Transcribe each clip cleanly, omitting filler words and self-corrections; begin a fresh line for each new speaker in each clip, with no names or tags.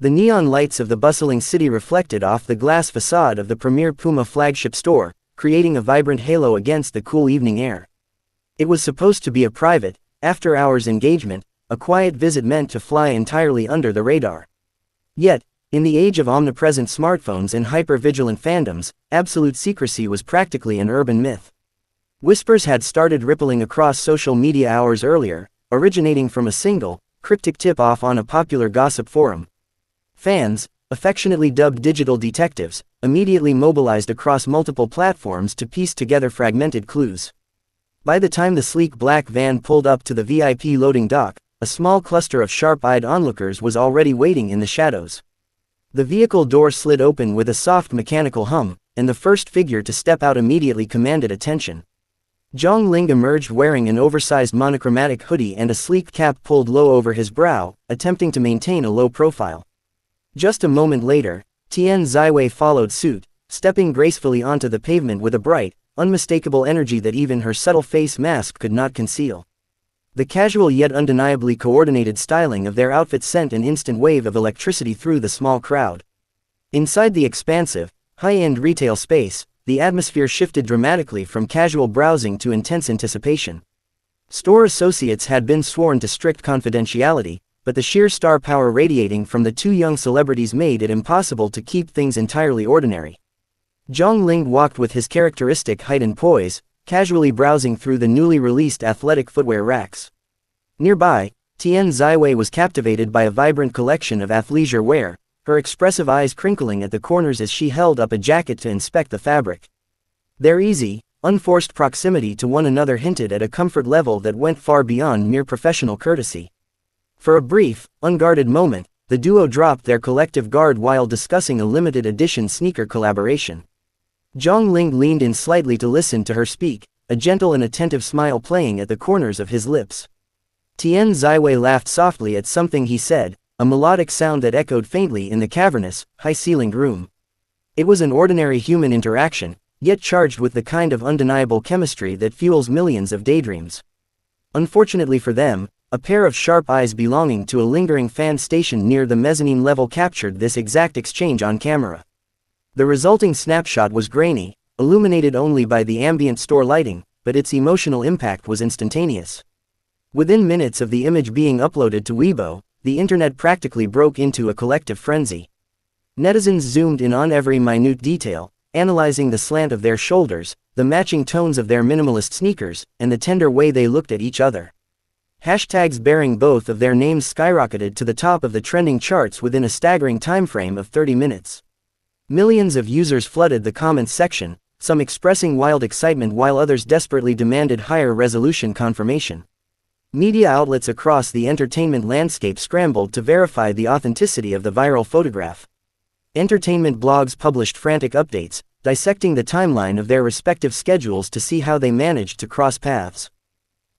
The neon lights of the bustling city reflected off the glass facade of the premier PUMA flagship store, creating a vibrant halo against the cool evening air. It was supposed to be a private, after-hours engagement, a quiet visit meant to fly entirely under the radar. Yet, in the age of omnipresent smartphones and hyper-vigilant fandoms, absolute secrecy was practically an urban myth. Whispers had started rippling across social media hours earlier, originating from a single, cryptic tip-off on a popular gossip forum. Fans, affectionately dubbed digital detectives, immediately mobilized across multiple platforms to piece together fragmented clues. By the time the sleek black van pulled up to the VIP loading dock, a small cluster of sharp-eyed onlookers was already waiting in the shadows. The vehicle door slid open with a soft mechanical hum, and the first figure to step out immediately commanded attention. Zhang Ling emerged wearing an oversized monochromatic hoodie and a sleek cap pulled low over his brow, attempting to maintain a low profile. Just a moment later, Tian Ziwei followed suit, stepping gracefully onto the pavement with a bright, unmistakable energy that even her subtle face mask could not conceal. The casual yet undeniably coordinated styling of their outfits sent an instant wave of electricity through the small crowd. Inside the expansive, high-end retail space, the atmosphere shifted dramatically from casual browsing to intense anticipation. Store associates had been sworn to strict confidentiality, but the sheer star power radiating from the two young celebrities made it impossible to keep things entirely ordinary. Zhang Ling walked with his characteristic height and poise, casually browsing through the newly released athletic footwear racks. Nearby, Tian Ziwei was captivated by a vibrant collection of athleisure wear, her expressive eyes crinkling at the corners as she held up a jacket to inspect the fabric. Their easy, unforced proximity to one another hinted at a comfort level that went far beyond mere professional courtesy. For a brief, unguarded moment, the duo dropped their collective guard while discussing a limited edition sneaker collaboration. Zhang Ling leaned in slightly to listen to her speak, a gentle and attentive smile playing at the corners of his lips. Tian Ziwei laughed softly at something he said, a melodic sound that echoed faintly in the cavernous, high-ceilinged room. It was an ordinary human interaction, yet charged with the kind of undeniable chemistry that fuels millions of daydreams. Unfortunately for them, a pair of sharp eyes belonging to a lingering fan stationed near the mezzanine level captured this exact exchange on camera. The resulting snapshot was grainy, illuminated only by the ambient store lighting, but its emotional impact was instantaneous. Within minutes of the image being uploaded to Weibo, the internet practically broke into a collective frenzy. Netizens zoomed in on every minute detail, analyzing the slant of their shoulders, the matching tones of their minimalist sneakers, and the tender way they looked at each other. Hashtags bearing both of their names skyrocketed to the top of the trending charts within a staggering timeframe of 30 minutes. Millions of users flooded the comments section, some expressing wild excitement while others desperately demanded higher resolution confirmation. Media outlets across the entertainment landscape scrambled to verify the authenticity of the viral photograph. Entertainment blogs published frantic updates, dissecting the timeline of their respective schedules to see how they managed to cross paths.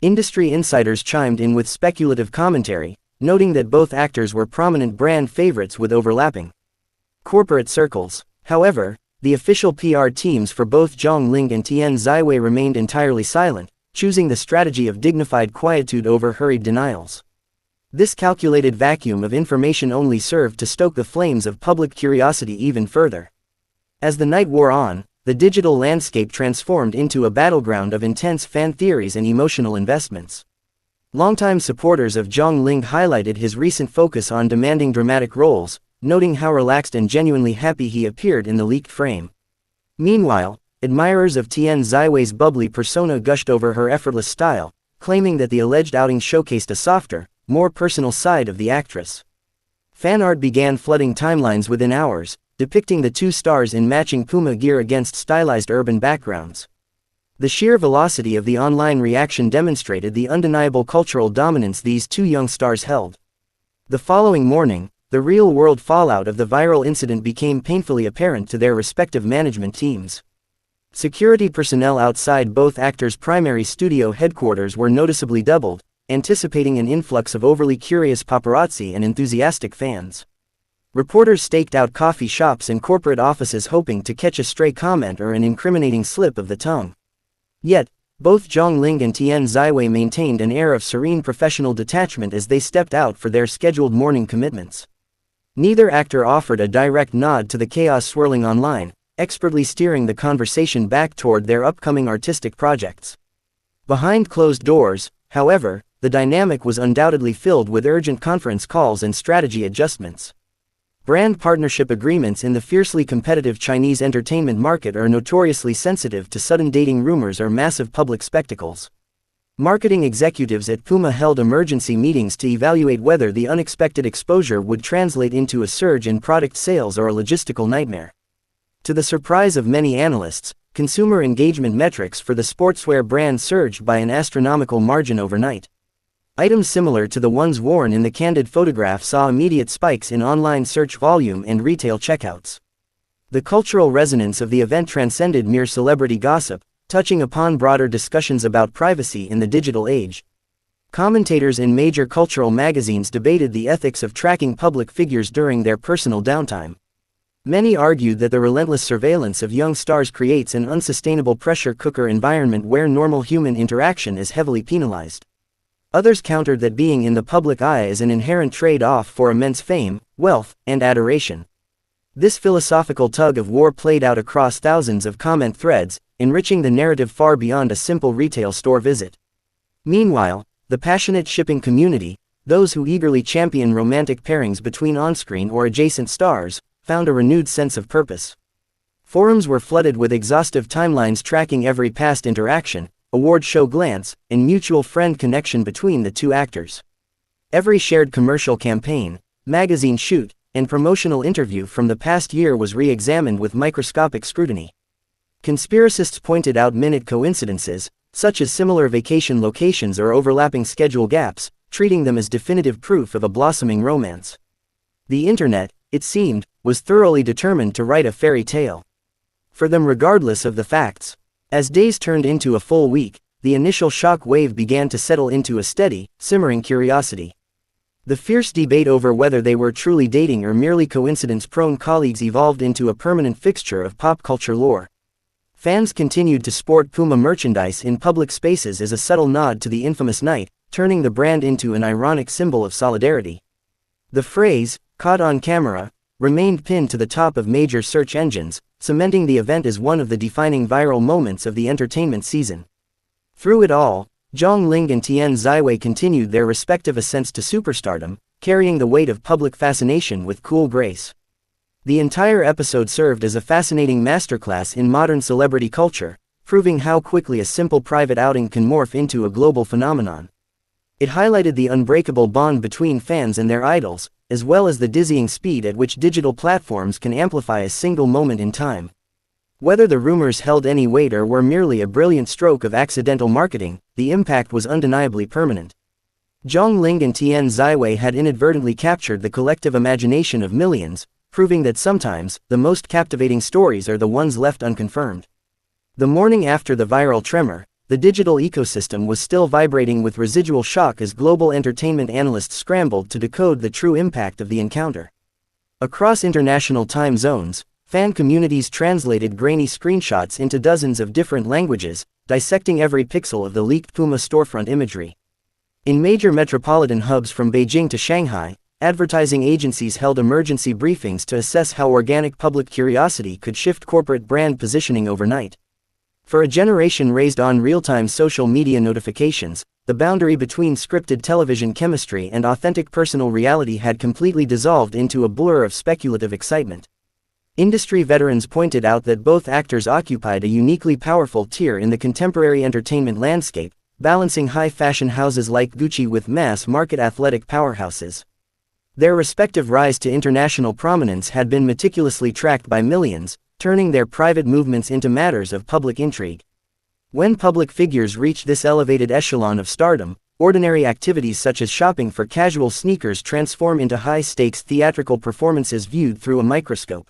Industry insiders chimed in with speculative commentary, noting that both actors were prominent brand favorites with overlapping corporate circles. However, the official PR teams for both Zhang Ling and Tian Ziwei remained entirely silent, choosing the strategy of dignified quietude over hurried denials. This calculated vacuum of information only served to stoke the flames of public curiosity even further. As the night wore on, the digital landscape transformed into a battleground of intense fan theories and emotional investments. Longtime supporters of Zhang Ling highlighted his recent focus on demanding dramatic roles, noting how relaxed and genuinely happy he appeared in the leaked frame. Meanwhile, admirers of Tian Ziwei's bubbly persona gushed over her effortless style, claiming that the alleged outing showcased a softer, more personal side of the actress. Fan art began flooding timelines within hours, depicting the two stars in matching PUMA gear against stylized urban backgrounds. The sheer velocity of the online reaction demonstrated the undeniable cultural dominance these two young stars held. The following morning, the real-world fallout of the viral incident became painfully apparent to their respective management teams. Security personnel outside both actors' primary studio headquarters were noticeably doubled, anticipating an influx of overly curious paparazzi and enthusiastic fans. Reporters staked out coffee shops and corporate offices hoping to catch a stray comment or an incriminating slip of the tongue. Yet, both Zhang Ling and Tian Ziwei maintained an air of serene professional detachment as they stepped out for their scheduled morning commitments. Neither actor offered a direct nod to the chaos swirling online, expertly steering the conversation back toward their upcoming artistic projects. Behind closed doors, however, the dynamic was undoubtedly filled with urgent conference calls and strategy adjustments. Brand partnership agreements in the fiercely competitive Chinese entertainment market are notoriously sensitive to sudden dating rumors or massive public spectacles. Marketing executives at PUMA held emergency meetings to evaluate whether the unexpected exposure would translate into a surge in product sales or a logistical nightmare. To the surprise of many analysts, consumer engagement metrics for the sportswear brand surged by an astronomical margin overnight. Items similar to the ones worn in the candid photograph saw immediate spikes in online search volume and retail checkouts. The cultural resonance of the event transcended mere celebrity gossip, touching upon broader discussions about privacy in the digital age. Commentators in major cultural magazines debated the ethics of tracking public figures during their personal downtime. Many argued that the relentless surveillance of young stars creates an unsustainable pressure cooker environment where normal human interaction is heavily penalized. Others countered that being in the public eye is an inherent trade-off for immense fame, wealth, and adoration. This philosophical tug-of-war played out across thousands of comment threads, enriching the narrative far beyond a simple retail store visit. Meanwhile, the passionate shipping community, those who eagerly champion romantic pairings between on-screen or adjacent stars, found a renewed sense of purpose. Forums were flooded with exhaustive timelines tracking every past interaction, award show glance, and mutual friend connection between the two actors. Every shared commercial campaign, magazine shoot, and promotional interview from the past year was re-examined with microscopic scrutiny. Conspiracists pointed out minute coincidences, such as similar vacation locations or overlapping schedule gaps, treating them as definitive proof of a blossoming romance. The internet, it seemed, was thoroughly determined to write a fairy tale for them regardless of the facts. As days turned into a full week, the initial shock wave began to settle into a steady, simmering curiosity. The fierce debate over whether they were truly dating or merely coincidence-prone colleagues evolved into a permanent fixture of pop culture lore. Fans continued to sport PUMA merchandise in public spaces as a subtle nod to the infamous night, turning the brand into an ironic symbol of solidarity. The phrase, "caught on camera," remained pinned to the top of major search engines, cementing the event as one of the defining viral moments of the entertainment season. Through it all, Zhang Ling and Tian Ziwei continued their respective ascents to superstardom, carrying the weight of public fascination with cool grace. The entire episode served as a fascinating masterclass in modern celebrity culture, proving how quickly a simple private outing can morph into a global phenomenon. It highlighted the unbreakable bond between fans and their idols, as well as the dizzying speed at which digital platforms can amplify a single moment in time. Whether the rumors held any weight or were merely a brilliant stroke of accidental marketing, the impact was undeniably permanent. Zhang Ling and Tian Ziwei had inadvertently captured the collective imagination of millions, proving that sometimes, the most captivating stories are the ones left unconfirmed. The morning after the viral tremor, the digital ecosystem was still vibrating with residual shock as global entertainment analysts scrambled to decode the true impact of the encounter. Across international time zones, fan communities translated grainy screenshots into dozens of different languages, dissecting every pixel of the leaked PUMA storefront imagery. In major metropolitan hubs from Beijing to Shanghai, advertising agencies held emergency briefings to assess how organic public curiosity could shift corporate brand positioning overnight. For a generation raised on real-time social media notifications, the boundary between scripted television chemistry and authentic personal reality had completely dissolved into a blur of speculative excitement. Industry veterans pointed out that both actors occupied a uniquely powerful tier in the contemporary entertainment landscape, balancing high-fashion houses like Gucci with mass-market athletic powerhouses. Their respective rise to international prominence had been meticulously tracked by millions, turning their private movements into matters of public intrigue. When public figures reach this elevated echelon of stardom, ordinary activities such as shopping for casual sneakers transform into high-stakes theatrical performances viewed through a microscope.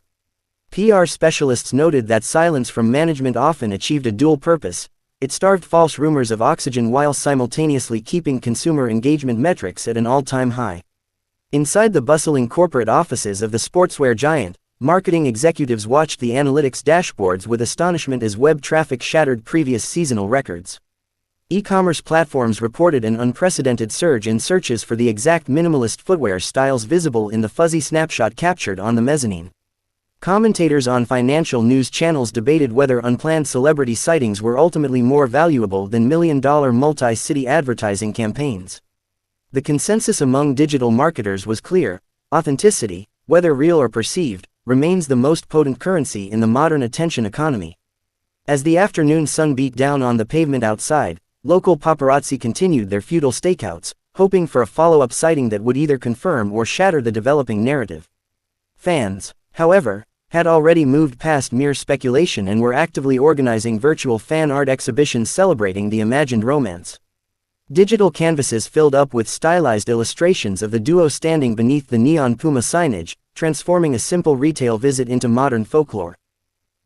PR specialists noted that silence from management often achieved a dual purpose. It starved false rumors of oxygen while simultaneously keeping consumer engagement metrics at an all-time high. Inside the bustling corporate offices of the sportswear giant, marketing executives watched the analytics dashboards with astonishment as web traffic shattered previous seasonal records. E-commerce platforms reported an unprecedented surge in searches for the exact minimalist footwear styles visible in the fuzzy snapshot captured on the mezzanine. Commentators on financial news channels debated whether unplanned celebrity sightings were ultimately more valuable than million-dollar multi-city advertising campaigns. The consensus among digital marketers was clear: authenticity, whether real or perceived, remains the most potent currency in the modern attention economy. As the afternoon sun beat down on the pavement outside, local paparazzi continued their futile stakeouts, hoping for a follow-up sighting that would either confirm or shatter the developing narrative. Fans, however, had already moved past mere speculation and were actively organizing virtual fan art exhibitions celebrating the imagined romance. Digital canvases filled up with stylized illustrations of the duo standing beneath the neon PUMA signage, transforming a simple retail visit into modern folklore.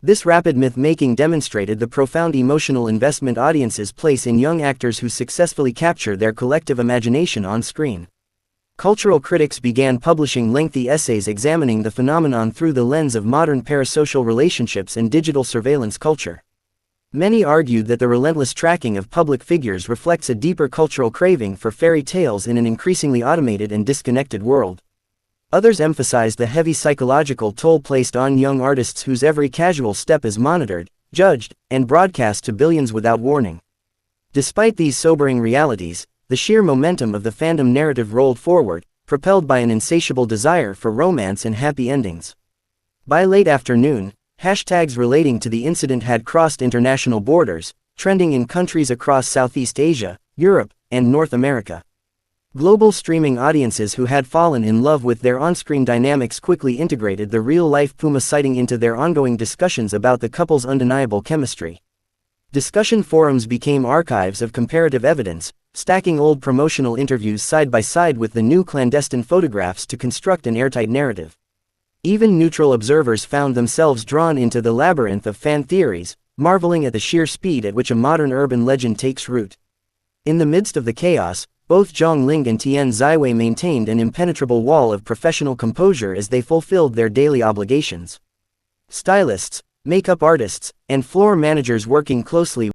This rapid myth-making demonstrated the profound emotional investment audiences place in young actors who successfully capture their collective imagination on screen. Cultural critics began publishing lengthy essays examining the phenomenon through the lens of modern parasocial relationships and digital surveillance culture. Many argued that the relentless tracking of public figures reflects a deeper cultural craving for fairy tales in an increasingly automated and disconnected world. Others emphasized the heavy psychological toll placed on young artists whose every casual step is monitored, judged, and broadcast to billions without warning. Despite these sobering realities, the sheer momentum of the fandom narrative rolled forward, propelled by an insatiable desire for romance and happy endings. By late afternoon, hashtags relating to the incident had crossed international borders, trending in countries across Southeast Asia, Europe, and North America. Global streaming audiences who had fallen in love with their on-screen dynamics quickly integrated the real-life PUMA sighting into their ongoing discussions about the couple's undeniable chemistry. Discussion forums became archives of comparative evidence, stacking old promotional interviews side by side with the new clandestine photographs to construct an airtight narrative. Even neutral observers found themselves drawn into the labyrinth of fan theories, marveling at the sheer speed at which a modern urban legend takes root. In the midst of the chaos, both Zhang Ling and Tian Ziwei maintained an impenetrable wall of professional composure as they fulfilled their daily obligations. Stylists, makeup artists, and floor managers working closely